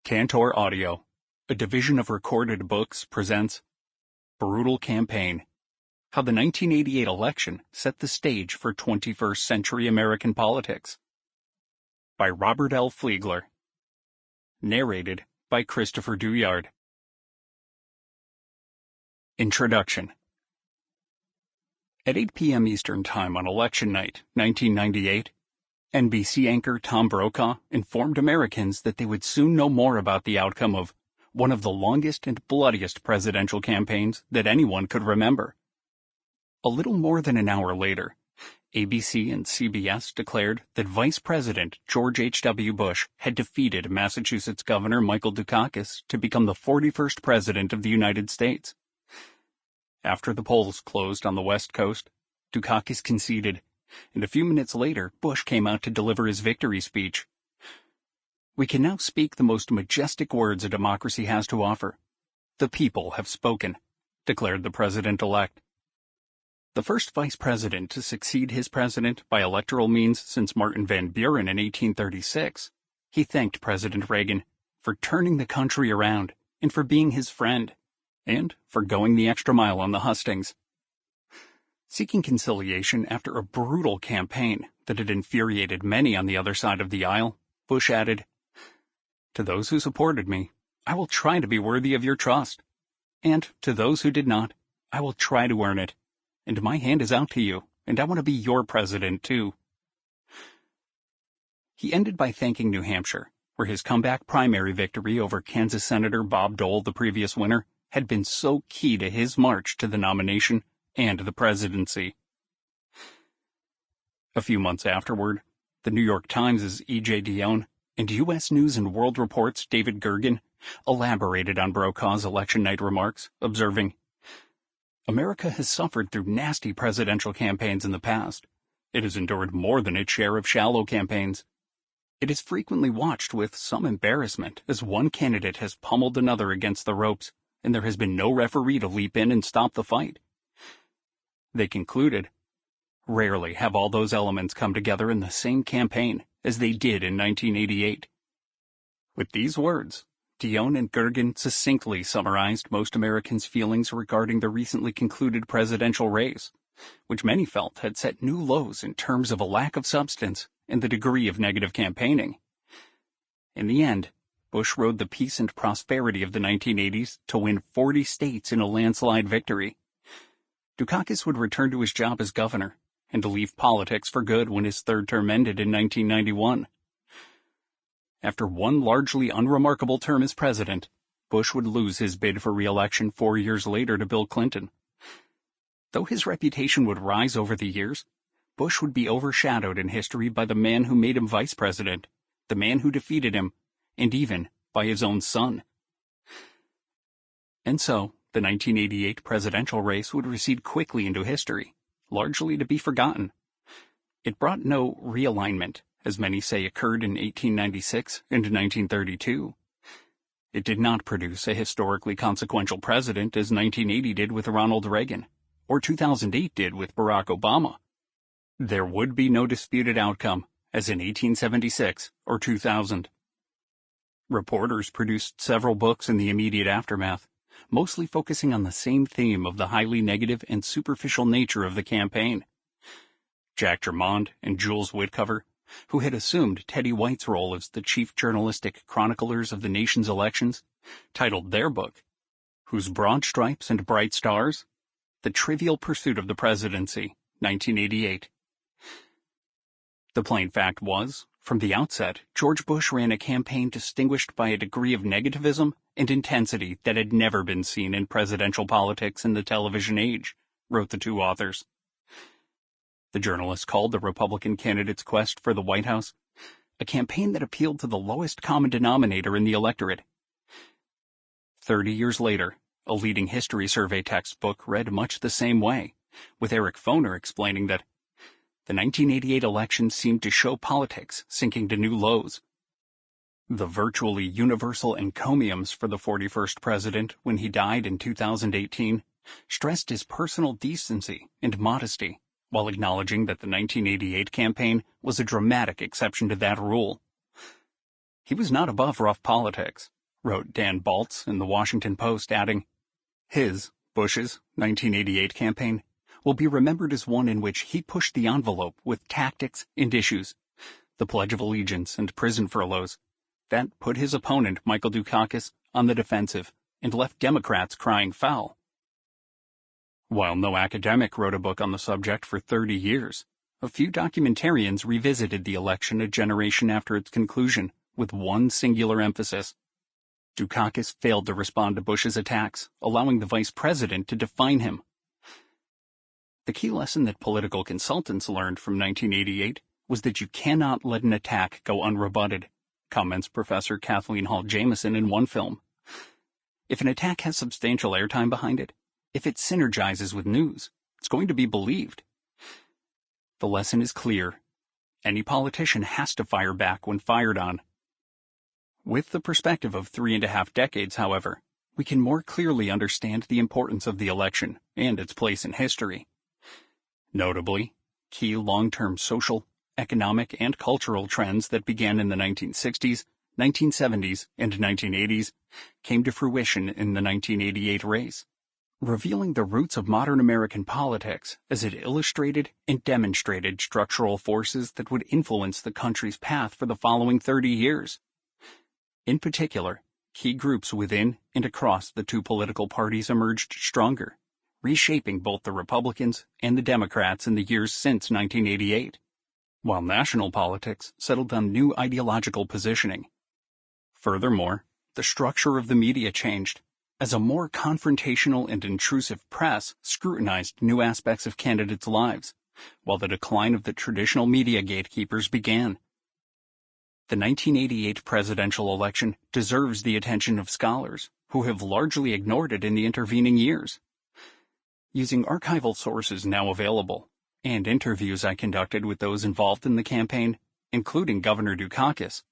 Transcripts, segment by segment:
Cantor Audio, a division of Recorded Books, presents Brutal Campaign: How the 1988 Election Set the Stage for 21st Century American Politics, by Robert L. Fleegler. Narrated by Christopher Douyard. Introduction. At 8 p.m. Eastern Time on election night, 1998, NBC anchor Tom Brokaw informed Americans that they would soon know more about the outcome of one of the longest and bloodiest presidential campaigns that anyone could remember. A little more than an hour later, ABC and CBS declared that Vice President George H.W. Bush had defeated Massachusetts Governor Michael Dukakis to become the 41st President of the United States. After the polls closed on the West Coast, Dukakis conceded, and a few minutes later, Bush came out to deliver his victory speech. "We can now speak the most majestic words a democracy has to offer. The people have spoken," declared the president-elect. The first vice president to succeed his president by electoral means since Martin Van Buren in 1836, he thanked President Reagan for turning the country around and for being his friend, and for going the extra mile on the hustings. Seeking conciliation after a brutal campaign that had infuriated many on the other side of the aisle, Bush added, "To those who supported me, I will try to be worthy of your trust. And to those who did not, I will try to earn it. And my hand is out to you, and I want to be your president, too." He ended by thanking New Hampshire, where his comeback primary victory over Kansas Senator Bob Dole the previous winter had been so key to his march to the nomination and the presidency. A few months afterward, the New York Times' E.J. Dionne and U.S. News and World Report's David Gergen elaborated on Brokaw's election night remarks, observing, "America has suffered through nasty presidential campaigns in the past. It has endured more than its share of shallow campaigns. It is frequently watched with some embarrassment as one candidate has pummeled another against the ropes, and there has been no referee to leap in and stop the fight." They concluded, "Rarely have all those elements come together in the same campaign as they did in 1988. With these words, Dionne and Gergen succinctly summarized most Americans' feelings regarding the recently concluded presidential race, which many felt had set new lows in terms of a lack of substance and the degree of negative campaigning. In the end, Bush rode the peace and prosperity of the 1980s to win 40 states in a landslide victory. Dukakis would return to his job as governor and leave politics for good when his third term ended in 1991. After one largely unremarkable term as president, Bush would lose his bid for re-election 4 years later to Bill Clinton. Though his reputation would rise over the years, Bush would be overshadowed in history by the man who made him vice president, the man who defeated him, and even by his own son. And so, the 1988 presidential race would recede quickly into history, largely to be forgotten. It brought no realignment, as many say occurred in 1896 and 1932. It did not produce a historically consequential president as 1980 did with Ronald Reagan, or 2008 did with Barack Obama. There would be no disputed outcome, as in 1876 or 2000. Reporters produced several books in the immediate aftermath, mostly focusing on the same theme of the highly negative and superficial nature of the campaign. Jack Germond and Jules Whitcover, who had assumed Teddy White's role as the chief journalistic chroniclers of the nation's elections, titled their book, "Whose Broad Stripes and Bright Stars? The Trivial Pursuit of the Presidency, 1988. The plain fact was, from the outset, George Bush ran a campaign distinguished by a degree of negativism and intensity that had never been seen in presidential politics in the television age, wrote the two authors. The journalists called the Republican candidate's quest for the White House a campaign that appealed to the lowest common denominator in the electorate. 30 years later, a leading history survey textbook read much the same way, with Eric Foner explaining that the 1988 election seemed to show politics sinking to new lows. The virtually universal encomiums for the 41st president when he died in 2018 stressed his personal decency and modesty, while acknowledging that the 1988 campaign was a dramatic exception to that rule. He was not above rough politics, wrote Dan Baltz in the Washington Post, adding, Bush's 1988 campaign will be remembered as one in which he pushed the envelope with tactics and issues, the Pledge of Allegiance and prison furloughs, that put his opponent, Michael Dukakis, on the defensive and left Democrats crying foul. While no academic wrote a book on the subject for 30 years, a few documentarians revisited the election a generation after its conclusion with one singular emphasis. Dukakis failed to respond to Bush's attacks, allowing the vice president to define him. The key lesson that political consultants learned from 1988 was that you cannot let an attack go unrebutted, comments Professor Kathleen Hall Jamieson in one film. If an attack has substantial airtime behind it, if it synergizes with news, it's going to be believed. The lesson is clear. Any politician has to fire back when fired on. With the perspective of 3.5 decades, however, we can more clearly understand the importance of the election and its place in history. Notably, key long-term social, economic, and cultural trends that began in the 1960s, 1970s, and 1980s came to fruition in the 1988 race, revealing the roots of modern American politics as it illustrated and demonstrated structural forces that would influence the country's path for the following 30 years. In particular, key groups within and across the two political parties emerged stronger, reshaping both the Republicans and the Democrats in the years since 1988, while national politics settled on new ideological positioning. Furthermore, the structure of the media changed, as a more confrontational and intrusive press scrutinized new aspects of candidates' lives, while the decline of the traditional media gatekeepers began. The 1988 presidential election deserves the attention of scholars who have largely ignored it in the intervening years. Using archival sources now available, and interviews I conducted with those involved in the campaign, including Governor Dukakis,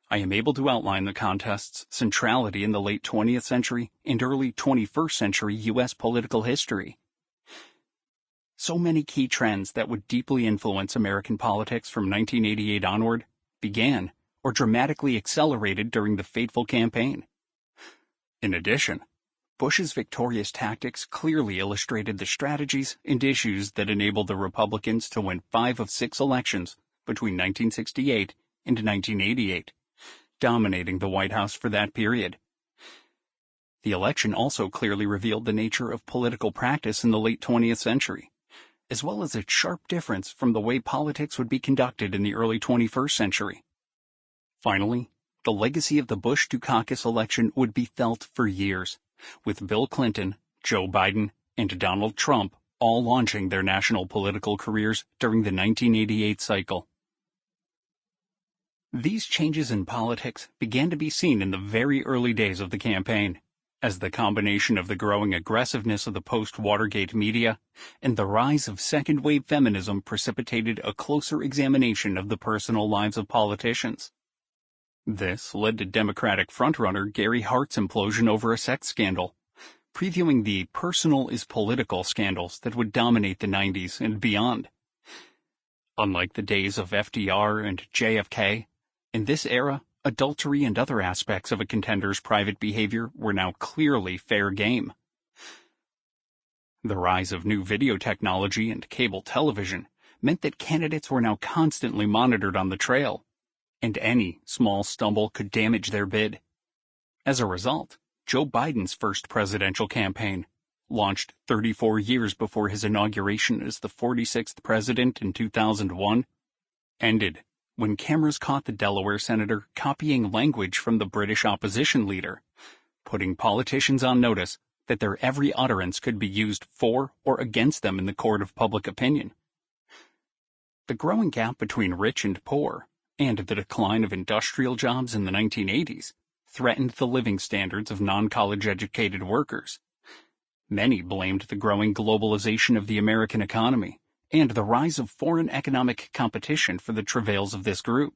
I am able to outline the contest's centrality in the late 20th century and early 21st century U.S. political history. So many key trends that would deeply influence American politics from 1988 onward began or dramatically accelerated during the fateful campaign. In addition, Bush's victorious tactics clearly illustrated the strategies and issues that enabled the Republicans to win 5 of 6 elections between 1968 and 1988, dominating the White House for that period. The election also clearly revealed the nature of political practice in the late 20th century, as well as a sharp difference from the way politics would be conducted in the early 21st century. Finally, the legacy of the Bush-Dukakis election would be felt for years, with Bill Clinton, Joe Biden, and Donald Trump all launching their national political careers during the 1988 cycle. These changes in politics began to be seen in the very early days of the campaign, as the combination of the growing aggressiveness of the post-Watergate media and the rise of second-wave feminism precipitated a closer examination of the personal lives of politicians. This led to Democratic frontrunner Gary Hart's implosion over a sex scandal, previewing the personal is political scandals that would dominate the 90s and beyond. Unlike the days of FDR and JFK, in this era, adultery and other aspects of a contender's private behavior were now clearly fair game. The rise of new video technology and cable television meant that candidates were now constantly monitored on the trail, and any small stumble could damage their bid. As a result, Joe Biden's first presidential campaign, launched 34 years before his inauguration as the 46th president in 2001, ended when cameras caught the Delaware senator copying language from the British opposition leader, putting politicians on notice that their every utterance could be used for or against them in the court of public opinion. The growing gap between rich and poor, and the decline of industrial jobs in the 1980s, threatened the living standards of non-college educated workers. Many blamed the growing globalization of the American economy and the rise of foreign economic competition for the travails of this group.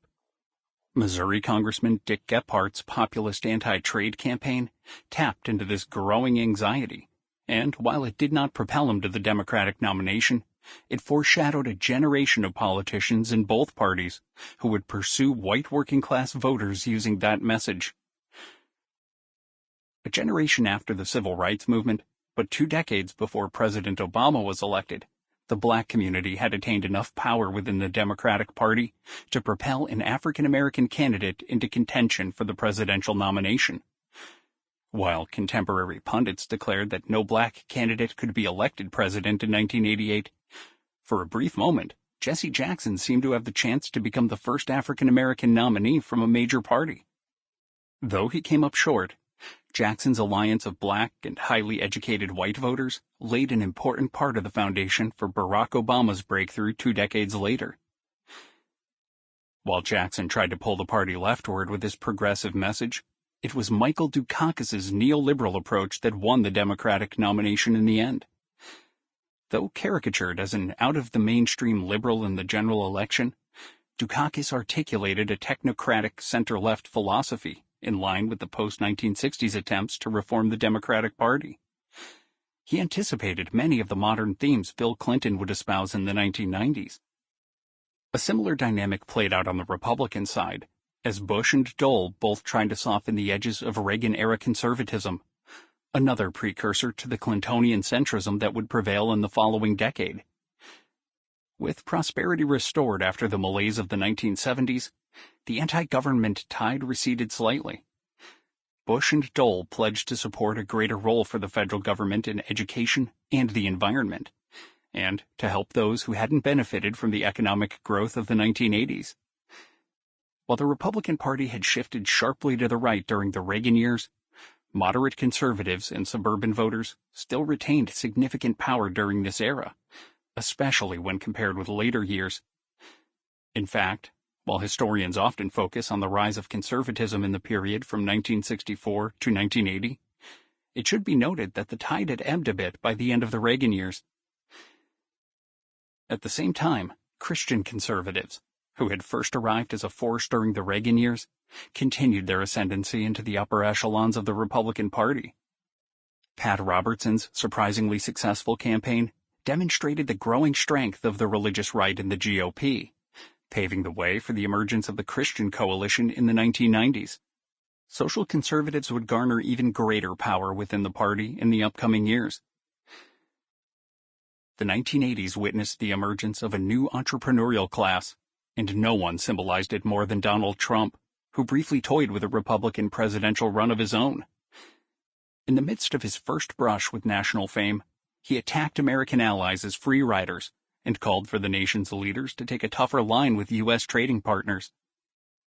Missouri Congressman Dick Gephardt's populist anti-trade campaign tapped into this growing anxiety, and while it did not propel him to the Democratic nomination, it foreshadowed a generation of politicians in both parties who would pursue white working-class voters using that message. A generation after the Civil Rights Movement, but 2 decades before President Obama was elected, the black community had attained enough power within the Democratic Party to propel an African-American candidate into contention for the presidential nomination. While contemporary pundits declared that no black candidate could be elected president in 1988, for a brief moment, Jesse Jackson seemed to have the chance to become the first African-American nominee from a major party. Though he came up short, Jackson's alliance of black and highly educated white voters laid an important part of the foundation for Barack Obama's breakthrough 2 decades later. While Jackson tried to pull the party leftward with his progressive message, it was Michael Dukakis' neoliberal approach that won the Democratic nomination in the end. Though caricatured as an out-of-the-mainstream liberal in the general election, Dukakis articulated a technocratic center-left philosophy in line with the post-1960s attempts to reform the Democratic Party. He anticipated many of the modern themes Bill Clinton would espouse in the 1990s. A similar dynamic played out on the Republican side, as Bush and Dole both tried to soften the edges of Reagan-era conservatism, another precursor to the Clintonian centrism that would prevail in the following decade. With prosperity restored after the malaise of the 1970s, the anti-government tide receded slightly. Bush and Dole pledged to support a greater role for the federal government in education and the environment, and to help those who hadn't benefited from the economic growth of the 1980s. While the Republican Party had shifted sharply to the right during the Reagan years, moderate conservatives and suburban voters still retained significant power during this era, especially when compared with later years. In fact, while historians often focus on the rise of conservatism in the period from 1964 to 1980, it should be noted that the tide had ebbed a bit by the end of the Reagan years. At the same time, Christian conservatives, who had first arrived as a force during the Reagan years, continued their ascendancy into the upper echelons of the Republican Party. Pat Robertson's surprisingly successful campaign demonstrated the growing strength of the religious right in the GOP, paving the way for the emergence of the Christian coalition in the 1990s. Social conservatives would garner even greater power within the party in the upcoming years. The 1980s witnessed the emergence of a new entrepreneurial class, and no one symbolized it more than Donald Trump, who briefly toyed with a Republican presidential run of his own. In the midst of his first brush with national fame, he attacked American allies as free riders and called for the nation's leaders to take a tougher line with U.S. trading partners.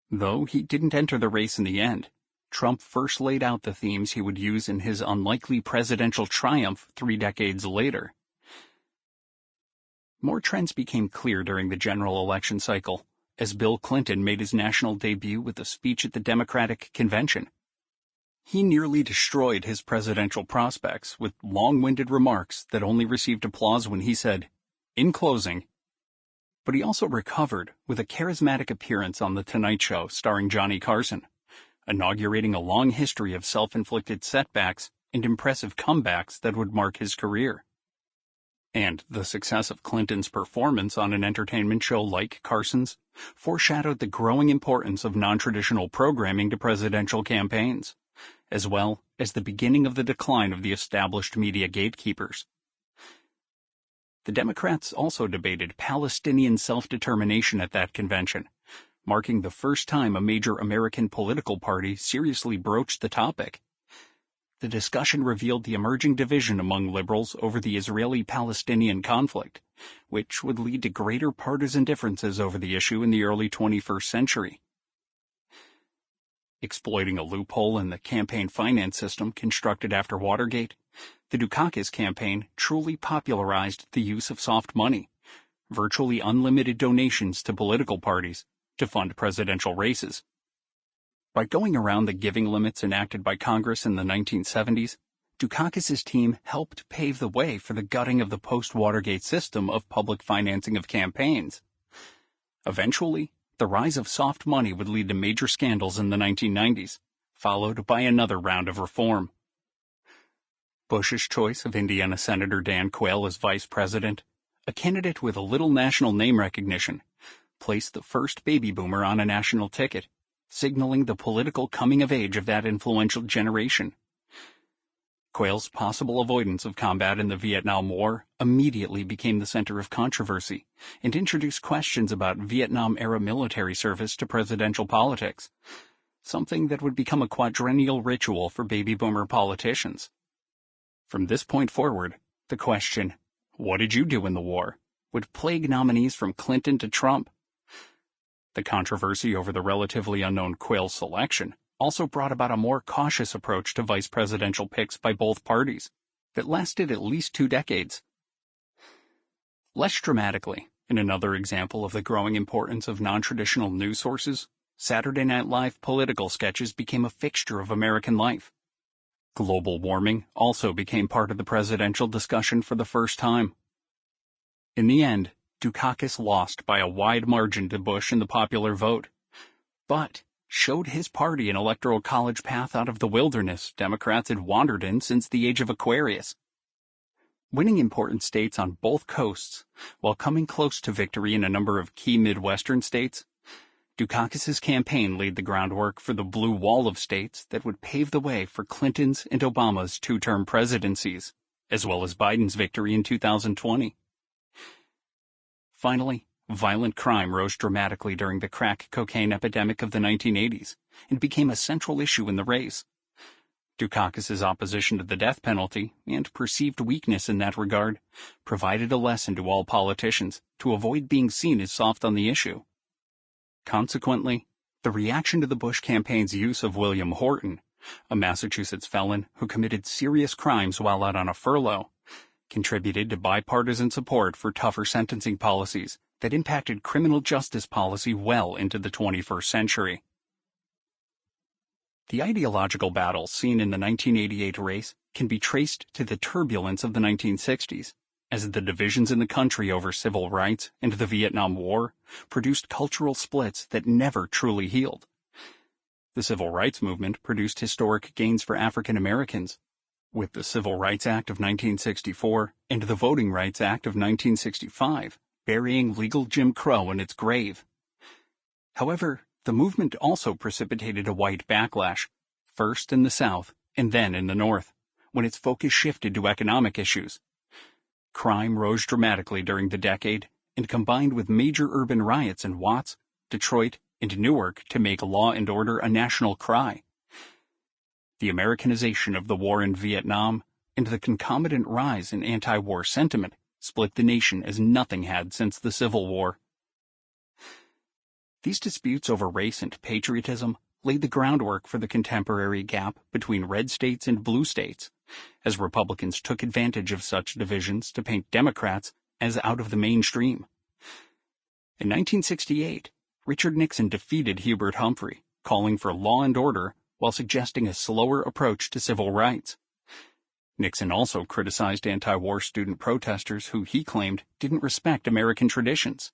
Though he didn't enter the race in the end, Trump first laid out the themes he would use in his unlikely presidential triumph 3 decades later. More trends became clear during the general election cycle, as Bill Clinton made his national debut with a speech at the Democratic Convention. He nearly destroyed his presidential prospects with long-winded remarks that only received applause when he said, "In closing," but he also recovered with a charismatic appearance on The Tonight Show starring Johnny Carson, inaugurating a long history of self-inflicted setbacks and impressive comebacks that would mark his career. And the success of Clinton's performance on an entertainment show like Carson's foreshadowed the growing importance of non-traditional programming to presidential campaigns, as well as the beginning of the decline of the established media gatekeepers. The Democrats also debated Palestinian self-determination at that convention, marking the first time a major American political party seriously broached the topic. The discussion revealed the emerging division among liberals over the Israeli-Palestinian conflict, which would lead to greater partisan differences over the issue in the early 21st century. Exploiting a loophole in the campaign finance system constructed after Watergate, the Dukakis campaign truly popularized the use of soft money, virtually unlimited donations to political parties, to fund presidential races. By going around the giving limits enacted by Congress in the 1970s, Dukakis' team helped pave the way for the gutting of the post-Watergate system of public financing of campaigns. Eventually, the rise of soft money would lead to major scandals in the 1990s, followed by another round of reform. Bush's choice of Indiana Senator Dan Quayle as vice president, a candidate with a little national name recognition, placed the first baby boomer on a national ticket, signaling the political coming of age of that influential generation. Quayle's possible avoidance of combat in the Vietnam War immediately became the center of controversy and introduced questions about Vietnam-era military service to presidential politics, something that would become a quadrennial ritual for baby boomer politicians. From this point forward, the question, "What did you do in the war?" would plague nominees from Clinton to Trump. The controversy over the relatively unknown Quayle selection also brought about a more cautious approach to vice presidential picks by both parties that lasted at least 2 decades. Less dramatically, in another example of the growing importance of non-traditional news sources, Saturday Night Live political sketches became a fixture of American life. Global warming also became part of the presidential discussion for the first time. In the end, Dukakis lost by a wide margin to Bush in the popular vote, but showed his party an electoral college path out of the wilderness Democrats had wandered in since the age of Aquarius. Winning important states on both coasts, while coming close to victory in a number of key Midwestern states, Dukakis's campaign laid the groundwork for the blue wall of states that would pave the way for Clinton's and Obama's 2-term presidencies, as well as Biden's victory in 2020. Finally, violent crime rose dramatically during the crack cocaine epidemic of the 1980s and became a central issue in the race. Dukakis's opposition to the death penalty and perceived weakness in that regard provided a lesson to all politicians to avoid being seen as soft on the issue. Consequently, the reaction to the Bush campaign's use of William Horton, a Massachusetts felon who committed serious crimes while out on a furlough, contributed to bipartisan support for tougher sentencing policies that impacted criminal justice policy well into the 21st century. The ideological battles seen in the 1988 race can be traced to the turbulence of the 1960s, as the divisions in the country over civil rights and the Vietnam War produced cultural splits that never truly healed. The civil rights movement produced historic gains for African Americans, with the Civil Rights Act of 1964 and the Voting Rights Act of 1965 burying legal Jim Crow in its grave. However, the movement also precipitated a white backlash, first in the South and then in the North, when its focus shifted to economic issues. Crime rose dramatically during the decade and combined with major urban riots in Watts, Detroit, and Newark to make law and order a national cry. The Americanization of the war in Vietnam and the concomitant rise in anti-war sentiment split the nation as nothing had since the Civil War. These disputes over race and patriotism laid the groundwork for the contemporary gap between red states and blue states, as Republicans took advantage of such divisions to paint Democrats as out of the mainstream. In 1968, Richard Nixon defeated Hubert Humphrey, calling for law and order while suggesting a slower approach to civil rights. Nixon also criticized anti-war student protesters who he claimed didn't respect American traditions.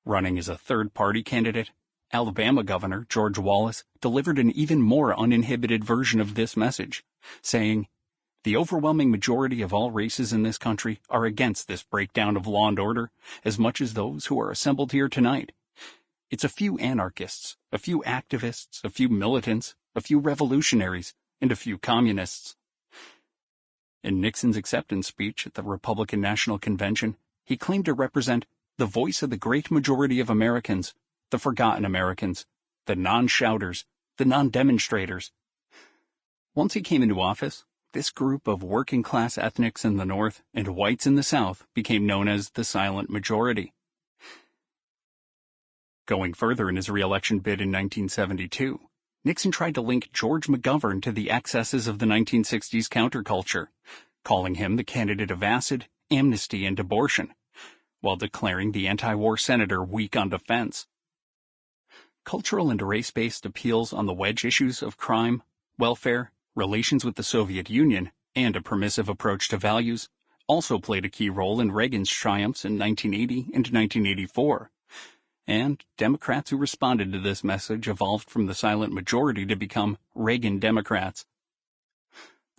Running as a third-party candidate, Alabama Governor George Wallace delivered an even more uninhibited version of this message, saying, "The overwhelming majority of all races in this country are against this breakdown of law and order as much as those who are assembled here tonight. It's a few anarchists, a few activists, a few militants, a few revolutionaries, and a few communists." In Nixon's acceptance speech at the Republican National Convention, he claimed to represent the voice of the great majority of Americans, the forgotten Americans, the non-shouters, the non-demonstrators. Once he came into office, this group of working-class ethnics in the North and whites in the South became known as the silent majority. Going further in his re-election bid in 1972, Nixon tried to link George McGovern to the excesses of the 1960s counterculture, calling him the candidate of acid, amnesty, and abortion, while declaring the anti-war senator weak on defense. Cultural and race-based appeals on the wedge issues of crime, welfare, relations with the Soviet Union, and a permissive approach to values also played a key role in Reagan's triumphs in 1980 and 1984. And Democrats who responded to this message evolved from the silent majority to become Reagan Democrats.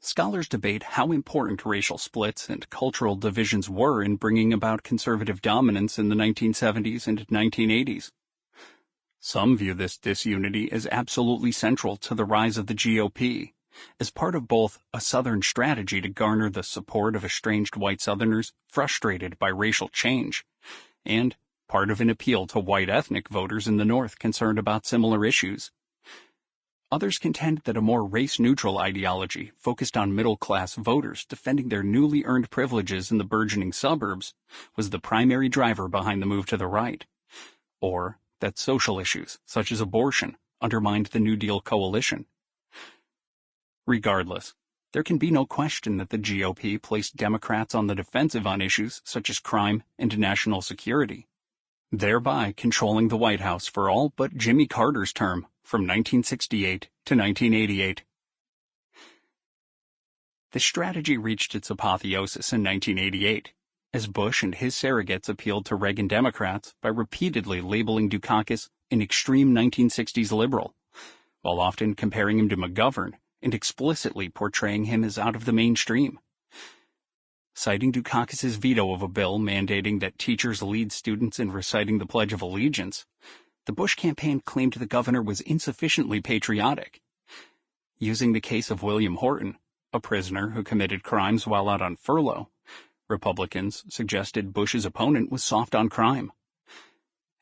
Scholars debate how important racial splits and cultural divisions were in bringing about conservative dominance in the 1970s and 1980s. Some view this disunity as absolutely central to the rise of the GOP, as part of both a Southern strategy to garner the support of estranged white Southerners frustrated by racial change, and part of an appeal to white ethnic voters in the North concerned about similar issues. Others contend that a more race-neutral ideology focused on middle-class voters defending their newly earned privileges in the burgeoning suburbs was the primary driver behind the move to the right, or that social issues, such as abortion, undermined the New Deal coalition. Regardless, there can be no question that the GOP placed Democrats on the defensive on issues such as crime and national security, thereby controlling the White House for all but Jimmy Carter's term from 1968 to 1988. The strategy reached its apotheosis in 1988, as Bush and his surrogates appealed to Reagan Democrats by repeatedly labeling Dukakis an extreme 1960s liberal, while often comparing him to McGovern and explicitly portraying him as out of the mainstream. Citing Dukakis's veto of a bill mandating that teachers lead students in reciting the Pledge of Allegiance, the Bush campaign claimed the governor was insufficiently patriotic. Using the case of William Horton, a prisoner who committed crimes while out on furlough, Republicans suggested Bush's opponent was soft on crime.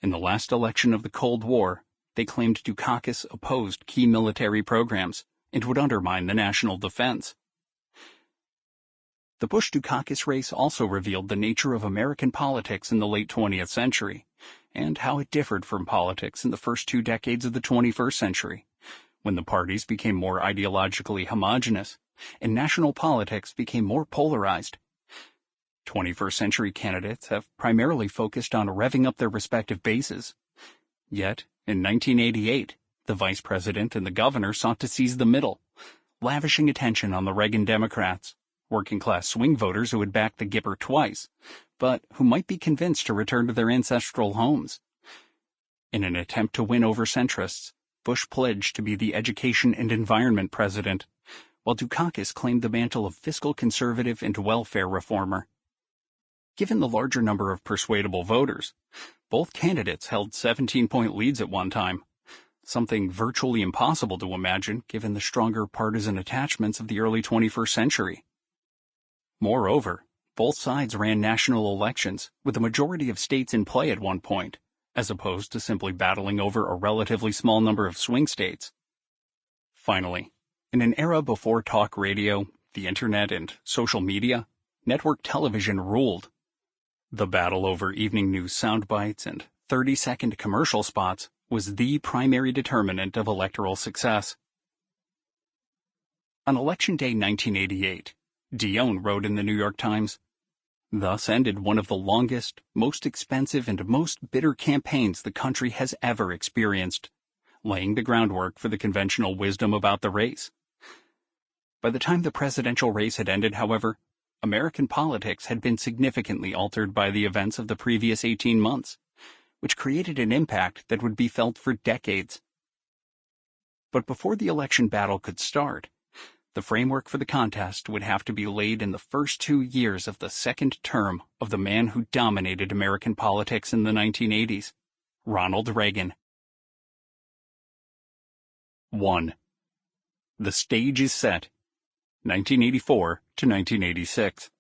In the last election of the Cold War, they claimed Dukakis opposed key military programs and would undermine the national defense. The Bush-Dukakis race also revealed the nature of American politics in the late 20th century, and how it differed from politics in the first 2 decades of the 21st century, when the parties became more ideologically homogenous, and national politics became more polarized. 21st century candidates have primarily focused on revving up their respective bases. Yet, in 1988, the vice president and the governor sought to seize the middle, lavishing attention on the Reagan Democrats, working-class swing voters who had backed the Gipper twice, but who might be convinced to return to their ancestral homes. In an attempt to win over centrists, Bush pledged to be the education and environment president, while Dukakis claimed the mantle of fiscal conservative and welfare reformer. Given the larger number of persuadable voters, both candidates held 17-point leads at one time, something virtually impossible to imagine given the stronger partisan attachments of the early 21st century. Moreover, both sides ran national elections with a majority of states in play at one point, as opposed to simply battling over a relatively small number of swing states. Finally, in an era before talk radio, the internet, and social media, network television ruled. The battle over evening news soundbites and 30-second commercial spots was the primary determinant of electoral success. On Election Day 1988, Dion wrote in the New York Times, "Thus ended one of the longest, most expensive, and most bitter campaigns the country has ever experienced, laying the groundwork for the conventional wisdom about the race." By the time the presidential race had ended, however, American politics had been significantly altered by the events of the previous 18 months, which created an impact that would be felt for decades. But before the election battle could start, the framework for the contest would have to be laid in the first 2 years of the second term of the man who dominated American politics in the 1980s, Ronald Reagan. 1. The stage is set. 1984 to 1986.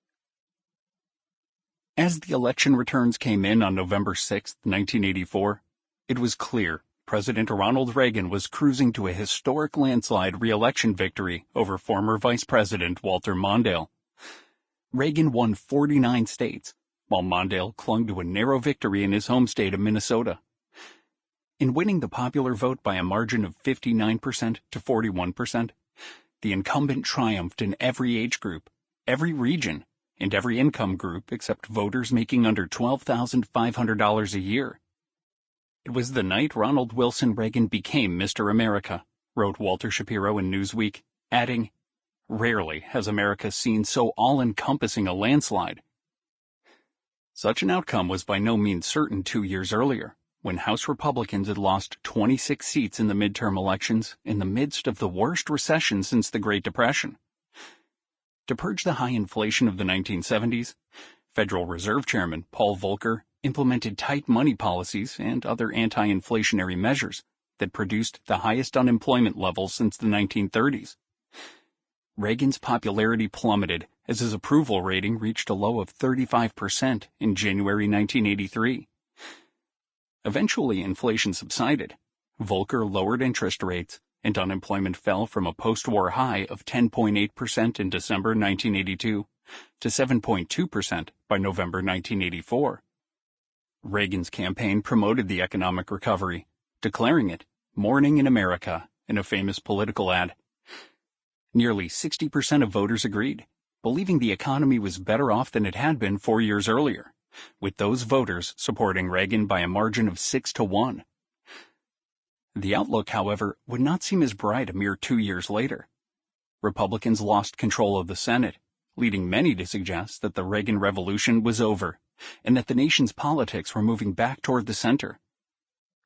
As the election returns came in on November 6, 1984, it was clear President Ronald Reagan was cruising to a historic landslide re-election victory over former Vice President Walter Mondale. Reagan won 49 states, while Mondale clung to a narrow victory in his home state of Minnesota. In winning the popular vote by a margin of 59% to 41%, the incumbent triumphed in every age group, every region, and every income group except voters making under $12,500 a year. It was the night Ronald Wilson Reagan became Mr. America, wrote Walter Shapiro in Newsweek, adding, "Rarely has America seen so all-encompassing a landslide." Such an outcome was by no means certain 2 years earlier, when House Republicans had lost 26 seats in the midterm elections in the midst of the worst recession since the Great Depression. To purge the high inflation of the 1970s, Federal Reserve Chairman Paul Volcker implemented tight money policies and other anti-inflationary measures that produced the highest unemployment levels since the 1930s. Reagan's popularity plummeted as his approval rating reached a low of 35% in January 1983. Eventually, inflation subsided. Volcker lowered interest rates, and unemployment fell from a post-war high of 10.8% in December 1982 to 7.2% by November 1984. Reagan's campaign promoted the economic recovery, declaring it "Morning in America" in a famous political ad. Nearly 60% of voters agreed, believing the economy was better off than it had been 4 years earlier, with those voters supporting Reagan by a margin of 6-1. The outlook, however, would not seem as bright a mere 2 years later. Republicans lost control of the Senate, leading many to suggest that the Reagan Revolution was over, and that the nation's politics were moving back toward the center.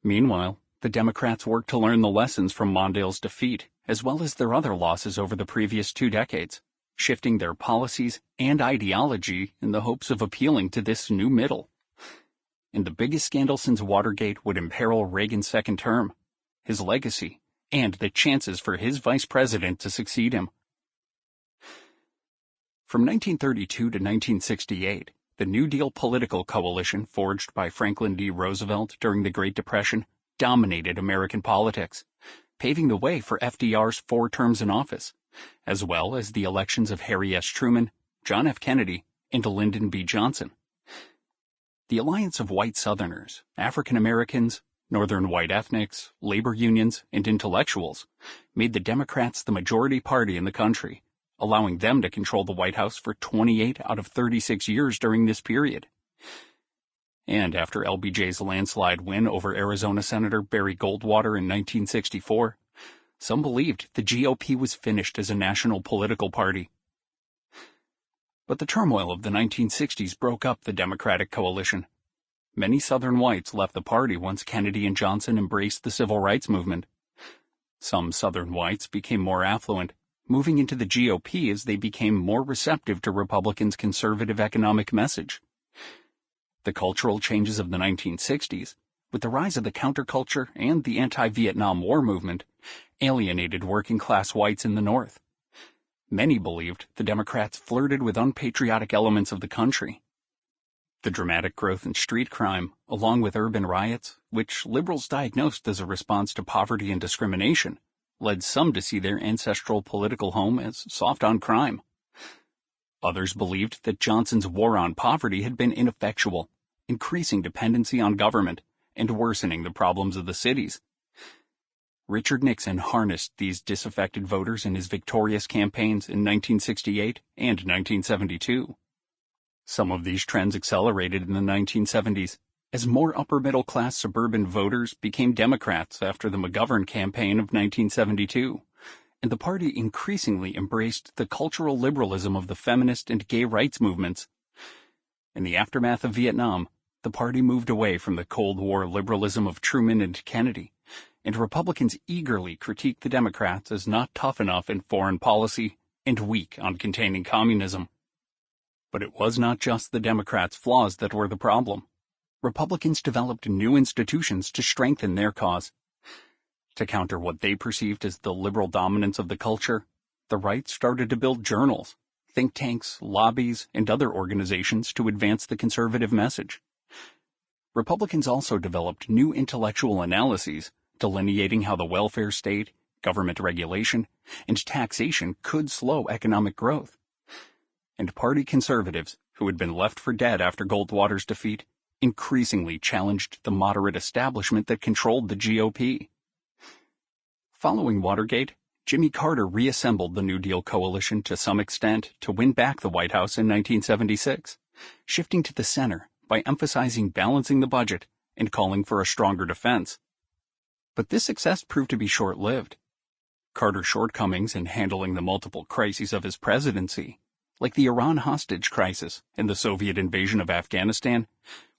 Meanwhile, the Democrats worked to learn the lessons from Mondale's defeat, as well as their other losses over the previous 2 decades, shifting their policies and ideology in the hopes of appealing to this new middle. And the biggest scandal since Watergate would imperil Reagan's second term, his legacy, and the chances for his vice president to succeed him. From 1932 to 1968, the New Deal political coalition forged by Franklin D. Roosevelt during the Great Depression dominated American politics, paving the way for FDR's 4 terms in office, as well as the elections of Harry S. Truman, John F. Kennedy, and Lyndon B. Johnson. The alliance of white Southerners, African Americans, Northern white ethnics, labor unions, and intellectuals made the Democrats the majority party in the country, allowing them to control the White House for 28 out of 36 years during this period. And after LBJ's landslide win over Arizona Senator Barry Goldwater in 1964, some believed the GOP was finished as a national political party. But the turmoil of the 1960s broke up the Democratic coalition. Many Southern whites left the party once Kennedy and Johnson embraced the civil rights movement. Some Southern whites became more affluent, moving into the GOP as they became more receptive to Republicans' conservative economic message. The cultural changes of the 1960s, with the rise of the counterculture and the anti-Vietnam War movement, alienated working-class whites in the North. Many believed the Democrats flirted with unpatriotic elements of the country. The dramatic growth in street crime, along with urban riots, which liberals diagnosed as a response to poverty and discrimination, led some to see their ancestral political home as soft on crime. Others believed that Johnson's war on poverty had been ineffectual, increasing dependency on government and worsening the problems of the cities. Richard Nixon harnessed these disaffected voters in his victorious campaigns in 1968 and 1972. Some of these trends accelerated in the 1970s as more upper-middle-class suburban voters became Democrats after the McGovern campaign of 1972, and the party increasingly embraced the cultural liberalism of the feminist and gay rights movements. In the aftermath of Vietnam, the party moved away from the Cold War liberalism of Truman and Kennedy, and Republicans eagerly critiqued the Democrats as not tough enough in foreign policy and weak on containing communism. But it was not just the Democrats' flaws that were the problem. Republicans developed new institutions to strengthen their cause. To counter what they perceived as the liberal dominance of the culture, the right started to build journals, think tanks, lobbies, and other organizations to advance the conservative message. Republicans also developed new intellectual analyses delineating how the welfare state, government regulation, and taxation could slow economic growth. And party conservatives, who had been left for dead after Goldwater's defeat, increasingly challenged the moderate establishment that controlled the GOP. Following Watergate, Jimmy Carter reassembled the New Deal coalition to some extent to win back the White House in 1976, shifting to the center by emphasizing balancing the budget and calling for a stronger defense. But this success proved to be short-lived. Carter's shortcomings in handling the multiple crises of his presidency, like the Iran hostage crisis and the Soviet invasion of Afghanistan,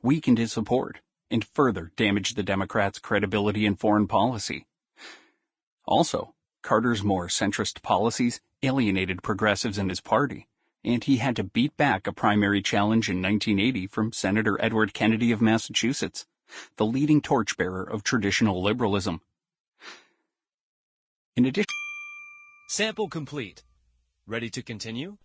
weakened his support and further damaged the Democrats' credibility in foreign policy. Also, Carter's more centrist policies alienated progressives in his party and he had to beat back a primary challenge in 1980 from Senator Edward Kennedy of Massachusetts, the leading torchbearer of traditional liberalism. In addition, Sample complete. Ready to continue?